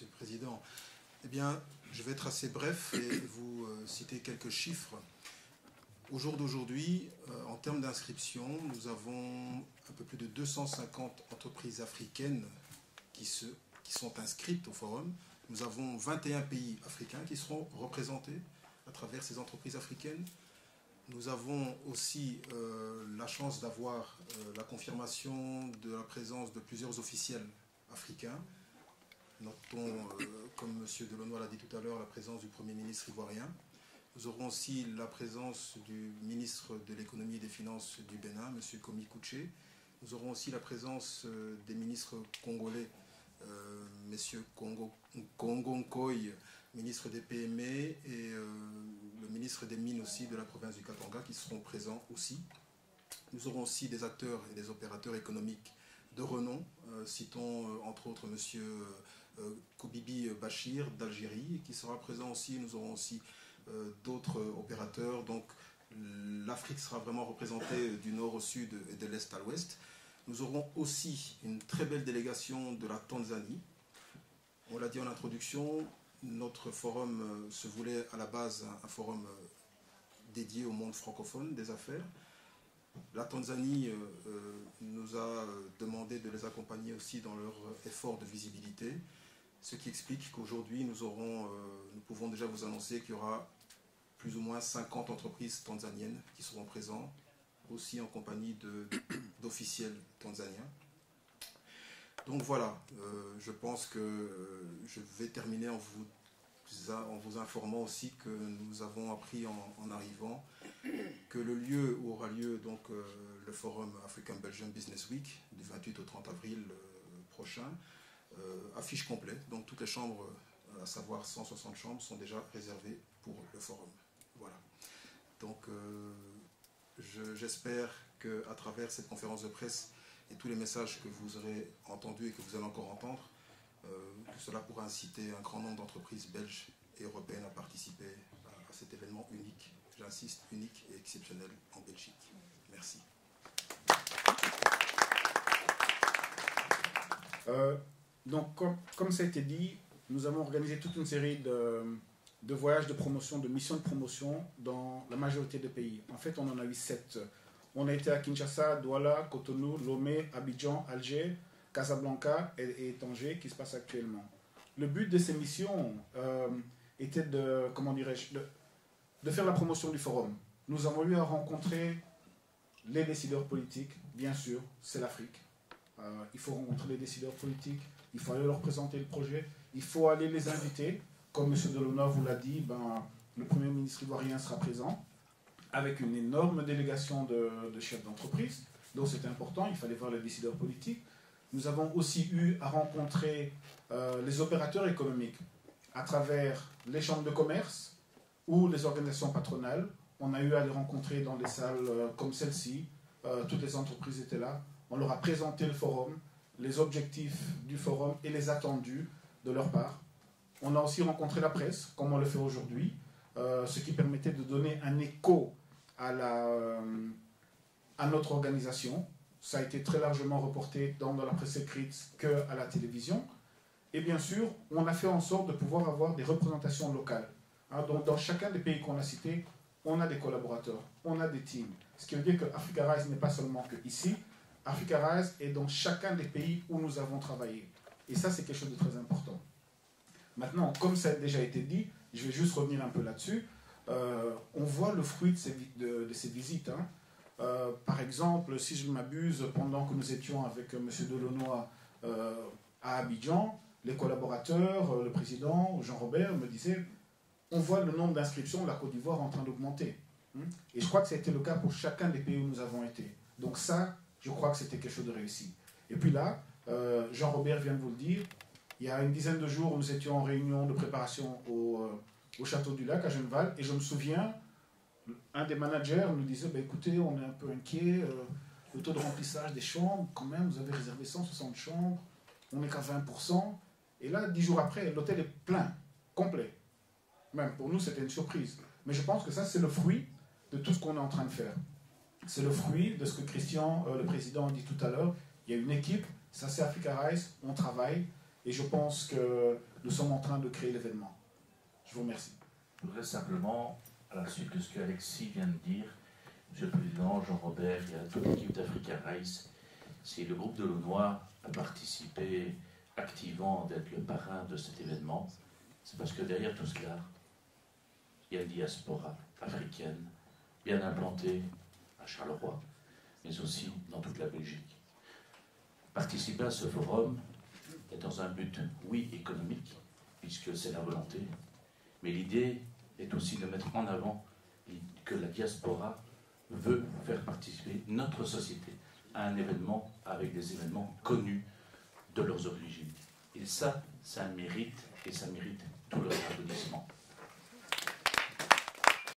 Monsieur le Président. Eh bien, je vais être assez bref et vous citer quelques chiffres. Au jour d'aujourd'hui, en termes d'inscription, nous avons un peu plus de 250 entreprises africaines qui sont inscrites au forum. Nous avons 21 pays africains qui seront représentés à travers ces entreprises africaines. Nous avons aussi la chance d'avoir la confirmation de la présence de plusieurs officiels africains. Notons, comme M. Delaunoy l'a dit tout à l'heure, la présence du Premier ministre ivoirien. Nous aurons aussi la présence du ministre de l'économie et des finances du Bénin, M. Komi Kouché. Nous aurons aussi la présence des ministres congolais, M. Kongo Nkoy, ministre des PME, et le ministre des Mines aussi de la province du Katanga qui seront présents aussi. Nous aurons aussi des acteurs et des opérateurs économiques de renom. Citons entre autres M. Koubibi Bachir d'Algérie qui sera présent aussi. Nous aurons aussi d'autres opérateurs. Donc l'Afrique sera vraiment représentée du nord au sud et de l'est à l'ouest. Nous aurons aussi une très belle délégation de la Tanzanie. On l'a dit en introduction, notre forum se voulait à la base un forum dédié au monde francophone des affaires. La Tanzanie nous a demandé de les accompagner aussi dans leur effort de visibilité, ce qui explique qu'aujourd'hui nous pouvons déjà vous annoncer qu'il y aura plus ou moins 50 entreprises tanzaniennes qui seront présentes, aussi en compagnie d'officiels tanzaniens. Donc voilà, je pense que je vais terminer en vous informant aussi que nous avons appris en arrivant que le lieu où aura lieu donc, le forum African Belgian Business Week du 28 au 30 avril prochain affiche complet. Donc toutes les chambres, à savoir 160 chambres, sont déjà réservées pour le forum. Voilà. Donc j'espère qu'à travers cette conférence de presse et tous les messages que vous aurez entendus et que vous allez encore entendre, que cela pourra inciter un grand nombre d'entreprises belges et européennes à participer à cet événement unique, j'insiste, unique et exceptionnel en Belgique. Merci. Donc, comme ça a été dit, nous avons organisé toute une série de voyages de promotion, de missions de promotion dans la majorité des pays. En fait, on en a eu 7. On a été à Kinshasa, Douala, Cotonou, Lomé, Abidjan, Alger, Casablanca et Tanger, qui se passe actuellement. Le but de ces missions était de, comment dirais-je, de faire la promotion du forum. Nous avons eu à rencontrer les décideurs politiques, bien sûr, c'est l'Afrique. Il faut rencontrer les décideurs politiques, il faut aller leur présenter le projet, il faut aller les inviter. Comme M. Delaunoy vous l'a dit, le Premier ministre ivoirien sera présent, avec une énorme délégation de chefs d'entreprise. Donc c'était important, il fallait voir les décideurs politiques. Nous avons aussi eu à rencontrer les opérateurs économiques à travers les chambres de commerce ou les organisations patronales. On a eu à les rencontrer dans des salles comme celle-ci. Toutes les entreprises étaient là. On leur a présenté le forum, les objectifs du forum et les attendus de leur part. On a aussi rencontré la presse, comme on le fait aujourd'hui, ce qui permettait de donner un écho à notre organisation. Ça a été très largement reporté dans la presse écrite qu'à la télévision. Et bien sûr, on a fait en sorte de pouvoir avoir des représentations locales. Donc, dans chacun des pays qu'on a cités, on a des collaborateurs, on a des teams. Ce qui veut dire que Africa Rise n'est pas seulement que ici. Africa Rise est dans chacun des pays où nous avons travaillé. Et ça, c'est quelque chose de très important. Maintenant, comme ça a déjà été dit, je vais juste revenir un peu là-dessus. On voit le fruit de ces visites. Par exemple, si je ne m'abuse, pendant que nous étions avec M. Delaunoy à Abidjan, les collaborateurs, le président, Jean-Robert, me disaient on voit le nombre d'inscriptions de la Côte d'Ivoire en train d'augmenter. Et je crois que ça a été le cas pour chacun des pays où nous avons été. Donc ça, je crois que c'était quelque chose de réussi. Et puis là, Jean-Robert vient de vous le dire, il y a une dizaine de jours, nous étions en réunion de préparation au Château du Lac, à Genneval, et je me souviens, un des managers nous disait, écoutez, on est un peu inquiet, le taux de remplissage des chambres, quand même, vous avez réservé 160 chambres, on n'est qu'à 20%, et là, 10 jours après, l'hôtel est plein, complet. Même pour nous, c'était une surprise. Mais je pense que ça, c'est le fruit de tout ce qu'on est en train de faire. C'est le fruit de ce que Christian, le président, a dit tout à l'heure. Il y a une équipe, ça c'est Africa Rise, on travaille. Et je pense que nous sommes en train de créer l'événement. Je vous remercie. Je voudrais simplement, à la suite de ce qu'Alexis vient de dire, Monsieur le Président, Jean-Robert et à toute l'équipe d'Africa Rice, si le groupe de l'Aunois a participé activement d'être le parrain de cet événement, c'est parce que derrière tout cela, il y a une diaspora africaine bien implantée à Charleroi, mais aussi dans toute la Belgique. Participer à ce forum est dans un but, oui, économique, puisque c'est la volonté, mais l'idée est aussi de mettre en avant que la diaspora veut faire participer notre société à un événement avec des événements connus de leurs origines. Et ça mérite, et ça mérite tout leur applaudissement.